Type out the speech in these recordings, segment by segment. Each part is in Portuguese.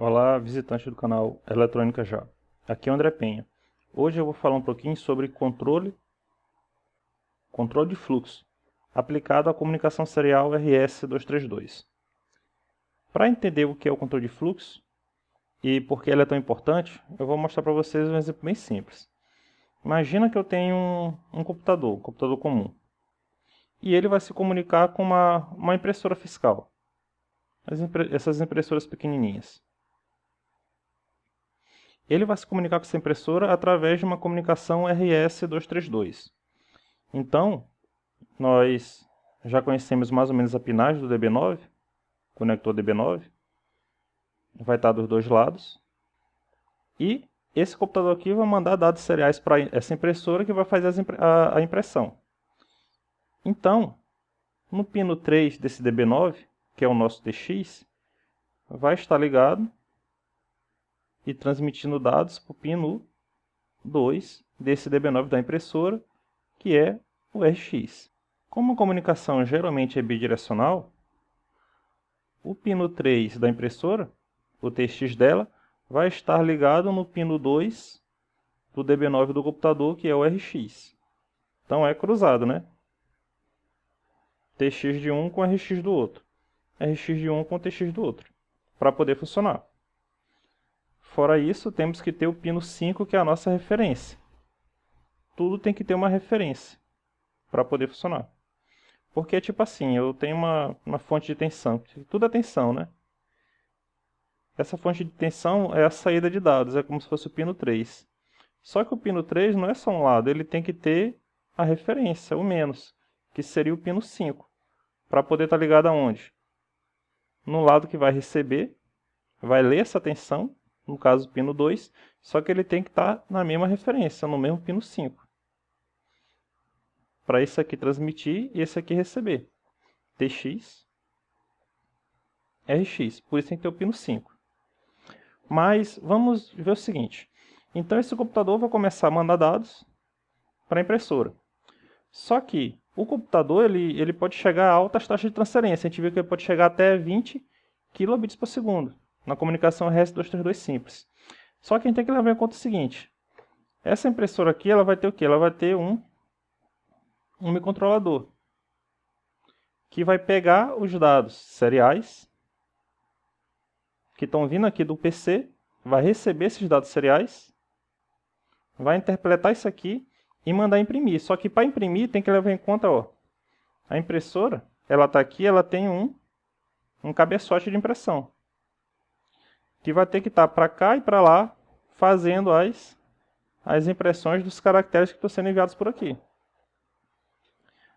Olá, visitante do canal Eletrônica Já. Aqui é o André Penha. Hoje eu vou falar um pouquinho sobre controle de fluxo aplicado à comunicação serial RS-232. Para entender o que é o controle de fluxo e por que ele é tão importante, eu vou mostrar para vocês um exemplo bem simples. Imagina que eu tenho um computador comum, e ele vai se comunicar com uma impressora fiscal, essas impressoras pequenininhas. Ele vai se comunicar com essa impressora através de uma comunicação RS-232. Então, nós já conhecemos mais ou menos a pinagem do DB9, conector DB9, vai estar dos dois lados. E esse computador aqui vai mandar dados seriais para essa impressora que vai fazer a impressão. Então, no pino 3 desse DB9, que é o nosso TX, vai estar ligado e transmitindo dados para o pino 2 desse DB9 da impressora, que é o RX. Como a comunicação geralmente é bidirecional, o pino 3 da impressora, o TX dela, vai estar ligado no pino 2 do DB9 do computador, que é o RX. Então é cruzado, né? TX de um com RX do outro. RX de um com TX do outro, para poder funcionar. Fora isso, temos que ter o pino 5, que é a nossa referência. Tudo tem que ter uma referência para poder funcionar. Porque é tipo assim, eu tenho uma fonte de tensão. Tudo é tensão, né? Essa fonte de tensão é a saída de dados, é como se fosse o pino 3. Só que o pino 3 não é só um lado, ele tem que ter a referência, o menos, que seria o pino 5. Para poder estar ligado aonde? No lado que vai receber, vai ler essa tensão, no caso o pino 2, só que ele tem que estar na mesma referência, no mesmo pino 5. Para esse aqui transmitir e esse aqui receber. TX, RX, por isso tem que ter o pino 5. Mas vamos ver o seguinte. Então esse computador vai começar a mandar dados para a impressora. Só que o computador ele pode chegar a altas taxas de transferência. A gente viu que ele pode chegar até 20 kilobits por segundo na comunicação RS-232 simples. Só que a gente tem que levar em conta o seguinte. Essa impressora aqui ela vai ter o quê? Ela vai ter um microcontrolador que vai pegar os dados seriais que estão vindo aqui do PC, vai receber esses dados seriais, vai interpretar isso aqui e mandar imprimir. Só que para imprimir tem que levar em conta, ó, a impressora, ela está aqui, ela tem um cabeçote de impressão, que vai ter que estar para cá e para lá, fazendo as impressões dos caracteres que estão sendo enviados por aqui.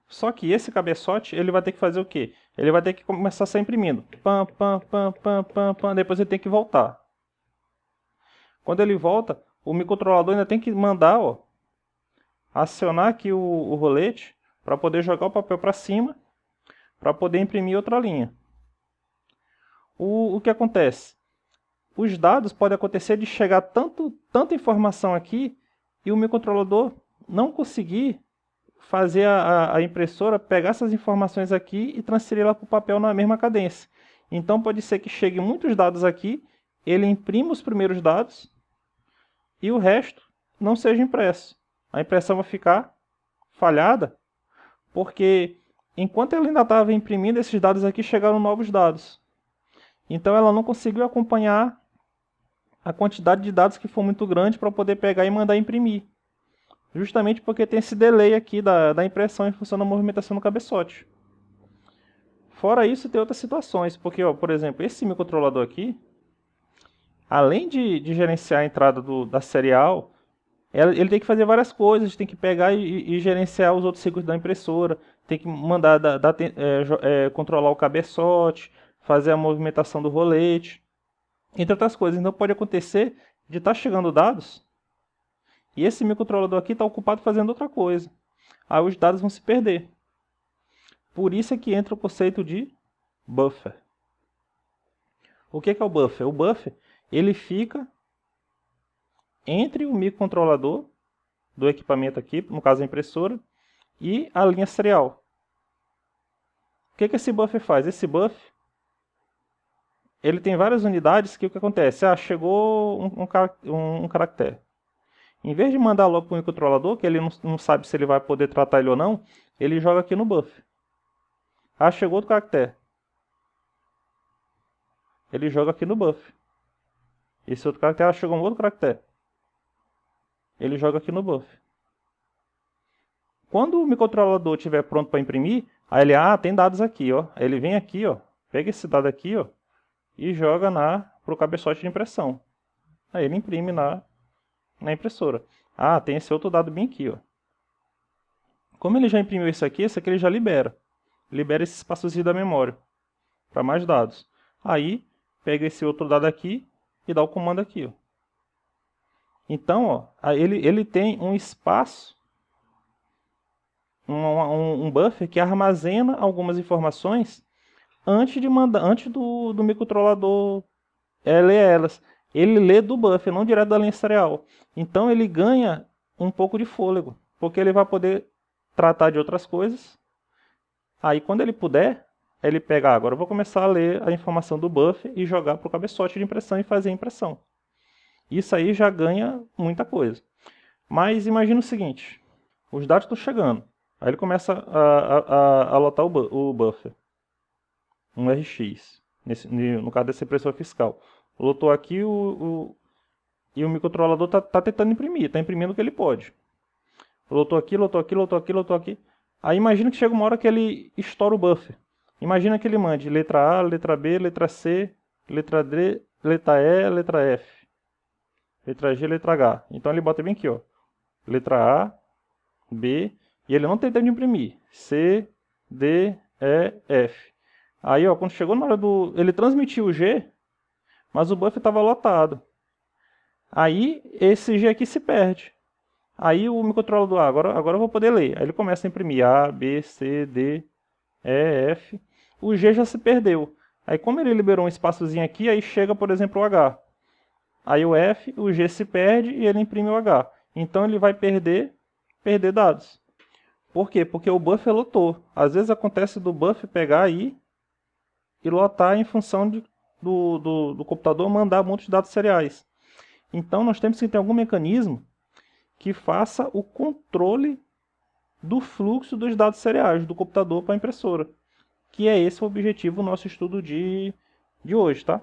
Só que esse cabeçote, ele vai ter que fazer o quê? Ele vai ter que começar a ser imprimindo. Pam, pam, pam, pam, pam, pam. Depois ele tem que voltar. Quando ele volta, o microcontrolador ainda tem que mandar, ó, acionar aqui o rolete para poder jogar o papel para cima, para poder imprimir outra linha. O que acontece? Os dados podem acontecer de chegar tanta informação aqui e o microcontrolador não conseguir fazer a impressora pegar essas informações aqui e transferir lá para o papel na mesma cadência. Então pode ser que chegue muitos dados aqui, ele imprima os primeiros dados e o resto não seja impresso. A impressão vai ficar falhada porque enquanto ela ainda estava imprimindo, esses dados aqui chegaram novos dados. Então ela não conseguiu acompanhar a quantidade de dados que for muito grande para poder pegar e mandar imprimir. Justamente porque tem esse delay aqui da impressão em função da movimentação do cabeçote. Fora isso, tem outras situações, porque, ó, por exemplo, esse microcontrolador aqui, além de gerenciar a entrada da serial, ele tem que fazer várias coisas, tem que pegar e gerenciar os outros ciclos da impressora, tem que mandar controlar o cabeçote, fazer a movimentação do rolete, entre outras coisas. Então pode acontecer de estar chegando dados e esse microcontrolador aqui está ocupado fazendo outra coisa. Aí os dados vão se perder. Por isso é que entra o conceito de buffer. O que é o buffer? O buffer ele fica entre o microcontrolador do equipamento aqui, no caso a impressora, e a linha serial. O que esse buffer faz? Esse buffer ele tem várias unidades que o que acontece? Ah, chegou um caractere. Em vez de mandar logo para o microcontrolador, que ele não sabe se ele vai poder tratar ele ou não, ele joga aqui no buffer. Ah, chegou outro caractere. Ele joga aqui no buffer. Esse outro caractere, chegou um outro caractere. Ele joga aqui no buffer. Quando o microcontrolador estiver pronto para imprimir, aí ele, tem dados aqui, ó. Aí ele vem aqui, ó, pega esse dado aqui, ó, e joga pro cabeçote de impressão. Aí ele imprime na impressora. Tem esse outro dado bem aqui, ó. Como ele já imprimiu esse aqui ele já libera. Libera esse espaçozinho da memória para mais dados. Aí pega esse outro dado aqui e dá o comando aqui, ó. Então, ó, ele tem um espaço, um buffer que armazena algumas informações antes do microcontrolador ler elas. Ele lê do buffer, não direto da linha serial. Então ele ganha um pouco de fôlego, porque ele vai poder tratar de outras coisas. Aí quando ele puder, ele pega, agora eu vou começar a ler a informação do buffer e jogar para o cabeçote de impressão e fazer a impressão. Isso aí já ganha muita coisa. Mas imagina o seguinte, os dados estão chegando. Aí ele começa a lotar o buffer, um RX, no caso dessa impressora fiscal. Lotou aqui e o microcontrolador está tentando imprimir, está imprimindo o que ele pode. Lotou aqui, lotou aqui, lotou aqui, lotou aqui. Aí imagina que chega uma hora que ele estoura o buffer. Imagina que ele mande letra A, letra B, letra C, letra D, letra E, letra F, letra G, letra H. Então ele bota bem aqui, ó, letra A, B, e ele não tem tempo de imprimir. C, D, E, F. Aí, ó, quando chegou na hora ele transmitiu o G, mas o buffer estava lotado. Aí esse G aqui se perde. Aí o microcontrolador, agora eu vou poder ler. Aí ele começa a imprimir A, B, C, D, E, F. O G já se perdeu. Aí como ele liberou um espaçozinho aqui, aí chega, por exemplo, o H. Aí o F, o G se perde e ele imprime o H. Então ele vai perder dados. Por quê? Porque o buffer lotou. Às vezes acontece do buffer pegar aí e lotar em função do computador mandar muitos dados seriais. Então nós temos que ter algum mecanismo que faça o controle do fluxo dos dados seriais do computador para a impressora. Que é esse o objetivo do nosso estudo de hoje, tá?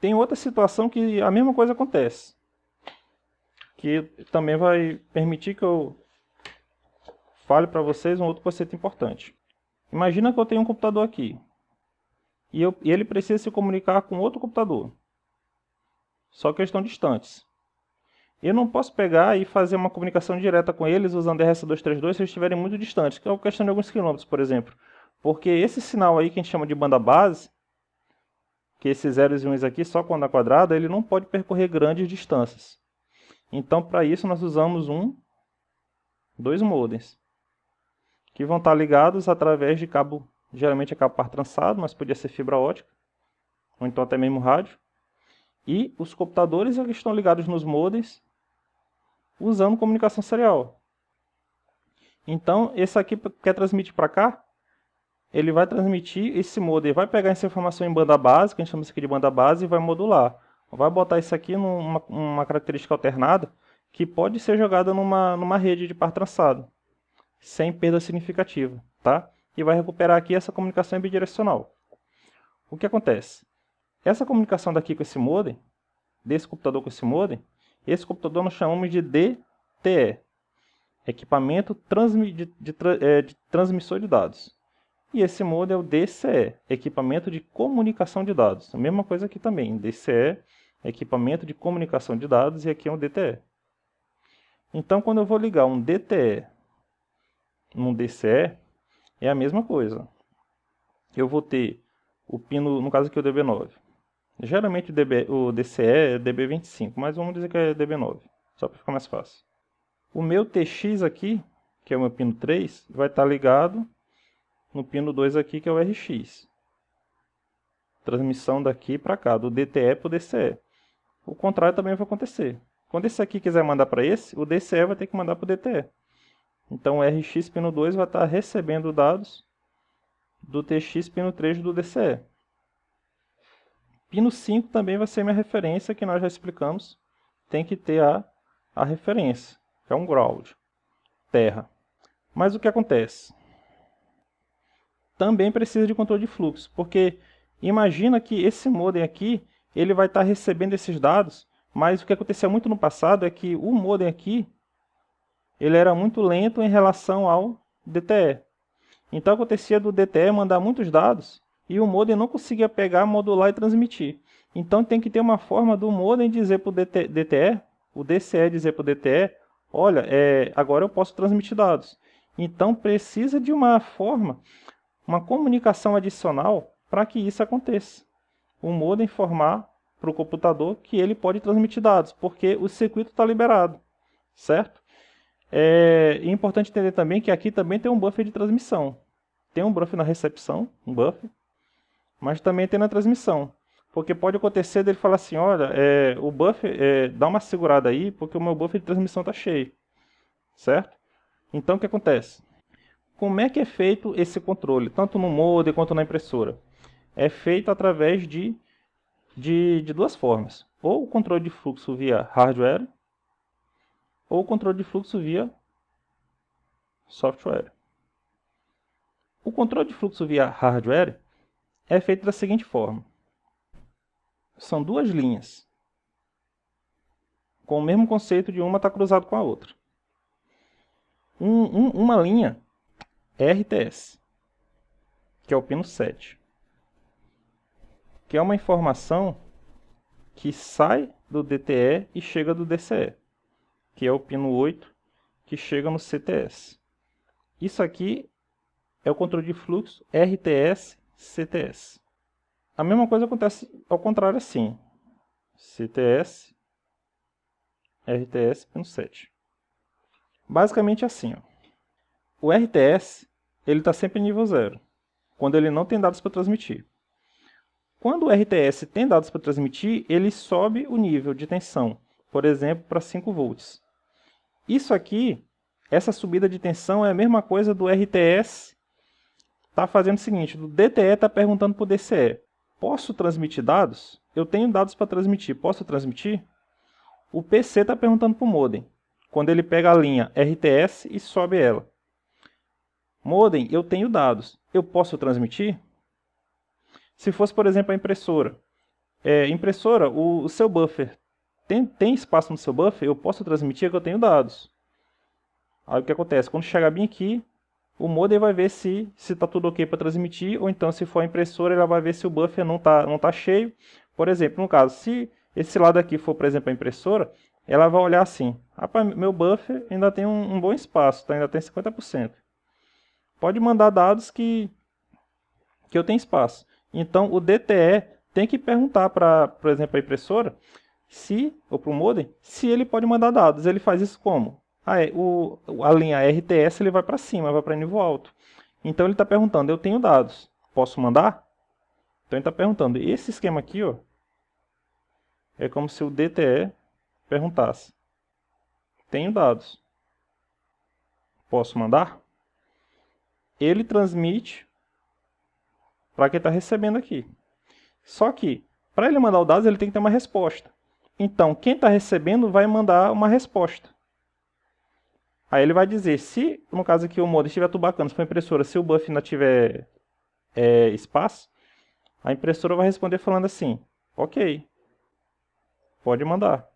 Tem outra situação que a mesma coisa acontece, que também vai permitir que eu fale para vocês um outro conceito importante. Imagina que eu tenho um computador aqui, e ele precisa se comunicar com outro computador, só que eles estão distantes. Eu não posso pegar e fazer uma comunicação direta com eles usando RS-232 se eles estiverem muito distantes, que é uma questão de alguns quilômetros, por exemplo. Porque esse sinal aí que a gente chama de banda base, que esses zeros e uns aqui, só com onda quadrada, ele não pode percorrer grandes distâncias. Então, para isso, nós usamos dois modems, que vão estar ligados através de cabo, geralmente é cabo par trançado, mas podia ser fibra ótica, ou então até mesmo rádio. E os computadores que estão ligados nos modems, usando comunicação serial. Então, esse aqui quer transmitir para cá, ele vai transmitir esse modem, vai pegar essa informação em banda base, que a gente chama isso aqui de banda base, e vai modular. Vai botar isso aqui numa característica alternada, que pode ser jogada numa rede de par trançado, sem perda significativa, tá? E vai recuperar aqui essa comunicação bidirecional. O que acontece? Essa comunicação daqui com esse modem, desse computador com esse modem, esse computador nós chamamos de DTE, equipamento de transmissor de dados. E esse modem é o DCE, equipamento de comunicação de dados. A mesma coisa aqui também, DCE, equipamento de comunicação de dados, e aqui é um DTE. Então, quando eu vou ligar um DTE num DCE, é a mesma coisa. Eu vou ter o pino, no caso aqui o DB9. Geralmente o DCE é DB25, mas vamos dizer que é DB9, só para ficar mais fácil. O meu TX aqui, que é o meu pino 3, vai estar ligado no pino 2 aqui, que é o RX. Transmissão daqui para cá, do DTE para o DCE. O contrário também vai acontecer. Quando esse aqui quiser mandar para esse, o DCE vai ter que mandar para o DTE. Então o RX pino 2 vai estar recebendo dados do TX pino 3 do DCE. Pino 5 também vai ser minha referência, que nós já explicamos. Tem que ter a referência, que é um ground, terra. Mas o que acontece? Também precisa de controle de fluxo, porque imagina que esse modem aqui, ele vai estar recebendo esses dados, mas o que acontecia muito no passado é que o modem aqui, ele era muito lento em relação ao DTE. Então acontecia do DTE mandar muitos dados e o modem não conseguia pegar, modular e transmitir. Então tem que ter uma forma do modem dizer para o DTE, o DCE dizer para o DTE, olha, agora eu posso transmitir dados. Então precisa de uma forma, uma comunicação adicional para que isso aconteça. O modem informar para o computador que ele pode transmitir dados, porque o circuito está liberado, certo? É importante entender também que aqui também tem um buffer de transmissão. Tem um buffer na recepção, um buffer, mas também tem na transmissão. Porque pode acontecer dele falar assim, olha, o buffer, dá uma segurada aí, porque o meu buffer de transmissão está cheio, certo? Então o que acontece? Como é que é feito esse controle, tanto no modem quanto na impressora? É feito através de duas formas. Ou o controle de fluxo via hardware, ou o controle de fluxo via software. O controle de fluxo via hardware é feito da seguinte forma. São duas linhas, com o mesmo conceito de uma estar cruzado com a outra. Uma linha é RTS, que é o pino 7, que é uma informação que sai do DTE e chega do DCE, que é o pino 8, que chega no CTS. Isso aqui é o controle de fluxo RTS-CTS. A mesma coisa acontece ao contrário assim. CTS, RTS, pino 7. Basicamente assim. Ó. O RTS está sempre em nível 0, quando ele não tem dados para transmitir. Quando o RTS tem dados para transmitir, ele sobe o nível de tensão, por exemplo, para 5 volts. Isso aqui, essa subida de tensão é a mesma coisa do RTS está fazendo o seguinte, o DTE está perguntando para o DCE, posso transmitir dados? Eu tenho dados para transmitir, posso transmitir? O PC está perguntando para o modem, quando ele pega a linha RTS e sobe ela. Modem, eu tenho dados, eu posso transmitir? Se fosse, por exemplo, a impressora. Impressora, o seu buffer, tem espaço no seu buffer? Eu posso transmitir que eu tenho dados. Aí o que acontece? Quando chegar bem aqui, o modem vai ver se está tudo ok para transmitir, ou então se for a impressora, ela vai ver se o buffer não tá cheio. Por exemplo, no caso, se esse lado aqui for, por exemplo, a impressora, ela vai olhar assim, rapaz, meu buffer ainda tem um bom espaço, tá? Ainda tem 50%. Pode mandar dados que eu tenho espaço. Então, o DTE tem que perguntar para, por exemplo, a impressora, ou para o modem, se ele pode mandar dados. Ele faz isso como? A linha RTS ele vai para cima, vai para nível alto. Então ele está perguntando, eu tenho dados, posso mandar? Então ele está perguntando, esse esquema aqui, ó, é como se o DTE perguntasse, tenho dados, posso mandar? Ele transmite para quem está recebendo aqui. Só que, para ele mandar os dados, ele tem que ter uma resposta. Então, quem está recebendo vai mandar uma resposta. Aí ele vai dizer, se, no caso aqui, o modem estiver tubacando, se for impressora, se o buffer ainda tiver espaço, a impressora vai responder falando assim, ok, pode mandar.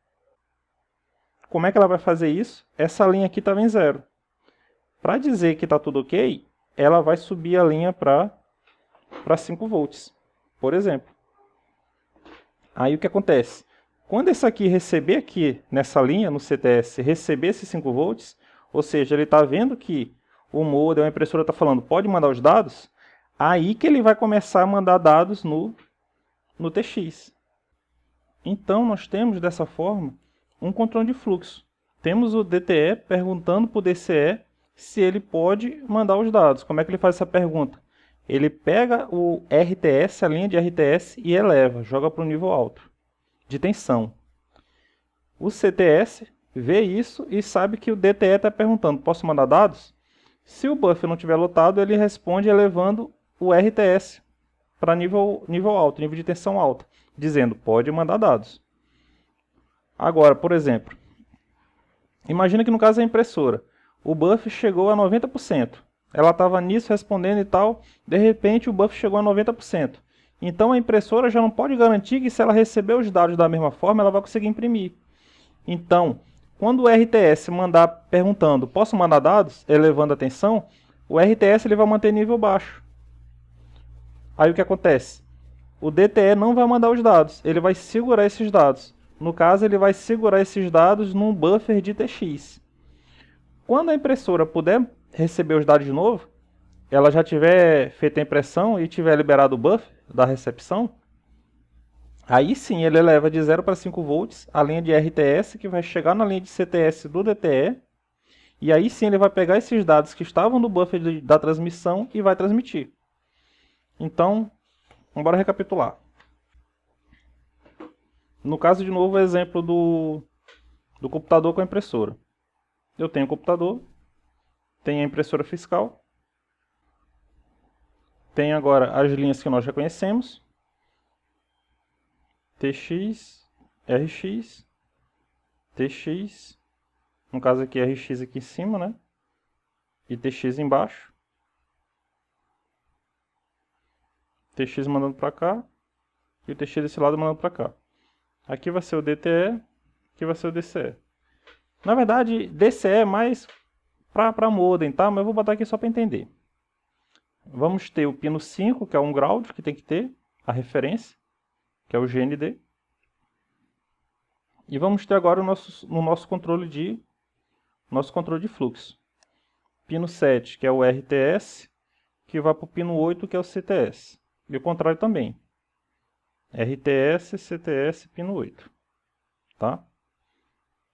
Como é que ela vai fazer isso? Essa linha aqui estava em 0. Para dizer que está tudo ok, ela vai subir a linha para 5 volts, por exemplo. Aí o que acontece? Quando esse aqui receber aqui, nessa linha, no CTS, receber esses 5 volts, ou seja, ele está vendo que o modem, a impressora está falando, pode mandar os dados, aí que ele vai começar a mandar dados no TX. Então, nós temos, dessa forma, um controle de fluxo. Temos o DTE perguntando para o DCE se ele pode mandar os dados. Como é que ele faz essa pergunta? Ele pega o RTS, a linha de RTS, e eleva, joga para o nível alto de tensão. O CTS vê isso e sabe que o DTE está perguntando, posso mandar dados? Se o buffer não estiver lotado, ele responde elevando o RTS para nível alto, nível de tensão alta. dizendo pode mandar dados. Agora, por exemplo, imagina que no caso da impressora, o buffer chegou a 90%. Ela estava nisso respondendo e tal, de repente o buffer chegou a 90%. Então a impressora já não pode garantir que se ela receber os dados da mesma forma, ela vai conseguir imprimir. Então, quando o RTS mandar perguntando, posso mandar dados, elevando a tensão, o RTS ele vai manter nível baixo. Aí o que acontece? O DTE não vai mandar os dados, ele vai segurar esses dados. No caso, ele vai segurar esses dados num buffer de TX. Quando a impressora puder receber os dados de novo, ela já tiver feito a impressão e tiver liberado o buffer da recepção, aí sim ele eleva de 0 para 5 volts a linha de RTS, que vai chegar na linha de CTS do DTE, e aí sim ele vai pegar esses dados que estavam no buffer da transmissão e vai transmitir. Então, vamos recapitular. No caso, de novo, o exemplo do computador com a impressora. Eu tenho o computador, tenho a impressora fiscal, tenho agora as linhas que nós já conhecemos, TX, RX, TX, no caso aqui RX aqui em cima, né? E TX embaixo. TX mandando para cá e o TX desse lado mandando para cá. Aqui vai ser o DTE, aqui vai ser o DCE. Na verdade, DCE é mais para modem, tá? Mas eu vou botar aqui só para entender. Vamos ter o pino 5, que é um ground, que tem que ter a referência, que é o GND. E vamos ter agora o nosso controle de fluxo. Pino 7, que é o RTS, que vai para o pino 8, que é o CTS. E o contrário também. RTS, CTS, pino 8. Tá?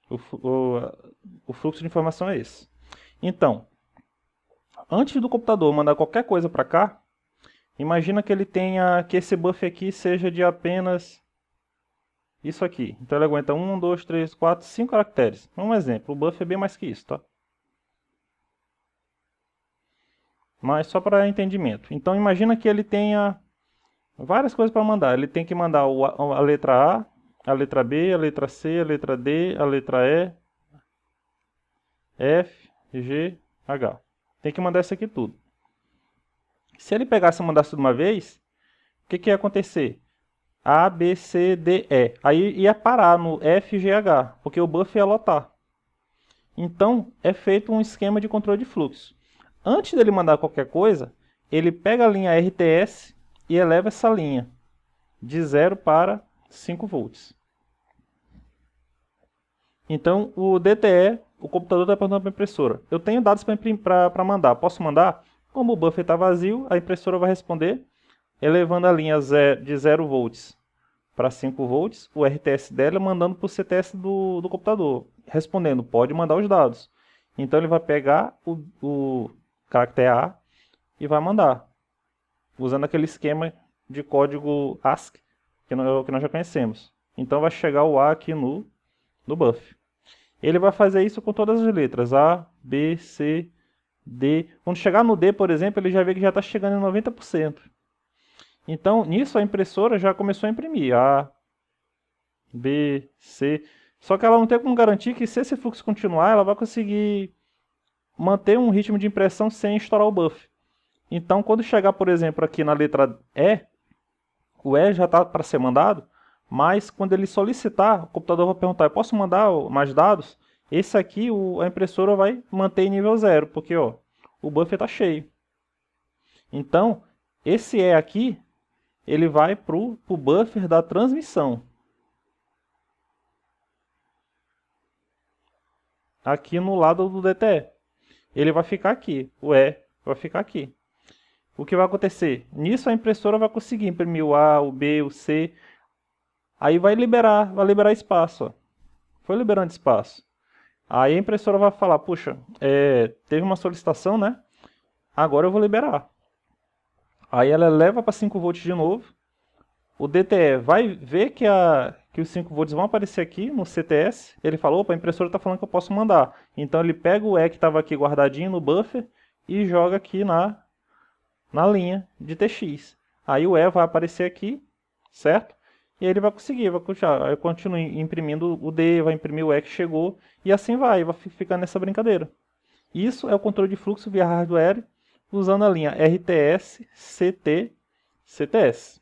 O fluxo de informação é esse. Então, antes do computador mandar qualquer coisa para cá, imagina que ele tenha que esse buffer aqui seja de apenas isso aqui. Então ele aguenta 1, 2, 3, 4, 5 caracteres. Um exemplo, o buffer é bem mais que isso, tá? Mas só para entendimento. Então imagina que ele tenha várias coisas para mandar. Ele tem que mandar a letra A, a letra B, a letra C, a letra D, a letra E, F, G, H. Tem que mandar isso aqui tudo. Se ele pegasse e mandasse de uma vez, o que ia acontecer? A, B, C, D, E. Aí ia parar no F, G, H, porque o buffer ia lotar. Então, é feito um esquema de controle de fluxo. Antes dele mandar qualquer coisa, ele pega a linha RTS e eleva essa linha de 0 para 5 volts. Então, o DTE, o computador está perguntando para a impressora: eu tenho dados para mandar, posso mandar? Como o buffer está vazio, a impressora vai responder, elevando a linha de 0 volts para 5 volts, o RTS dela mandando para o CTS do computador, respondendo, pode mandar os dados. Então ele vai pegar o caractere A e vai mandar, usando aquele esquema de código ASCII que nós já conhecemos. Então vai chegar o A aqui no buffer. Ele vai fazer isso com todas as letras, A, B, C, D. Quando chegar no D, por exemplo, ele já vê que já está chegando em 90%. Então, nisso a impressora já começou a imprimir A, B, C. Só que ela não tem como garantir que, se esse fluxo continuar, ela vai conseguir manter um ritmo de impressão sem estourar o buffer. Então, quando chegar, por exemplo, aqui na letra E, o E já está para ser mandado, mas quando ele solicitar, o computador vai perguntar: eu posso mandar mais dados? Esse aqui, a impressora vai manter em nível 0, porque ó, o buffer está cheio. Então, esse E aqui, ele vai para o buffer da transmissão. Aqui no lado do DTE. Ele vai ficar aqui, o E vai ficar aqui. O que vai acontecer? Nisso a impressora vai conseguir imprimir o A, o B, o C. Aí vai liberar espaço. Ó. Foi liberando espaço. Aí a impressora vai falar: puxa, teve uma solicitação, né? Agora eu vou liberar. Aí ela leva para 5 volts de novo. O DTE vai ver que os 5 volts vão aparecer aqui no CTS. Ele falou: opa, a impressora está falando que eu posso mandar. Então ele pega o E que estava aqui guardadinho no buffer e joga aqui na linha de TX. Aí o E vai aparecer aqui, certo? E aí ele vai conseguir, vai continuar. Eu continuo imprimindo o D, vai imprimir o E que chegou, e assim vai ficar nessa brincadeira. Isso é o controle de fluxo via hardware usando a linha RTS, CT, CTS.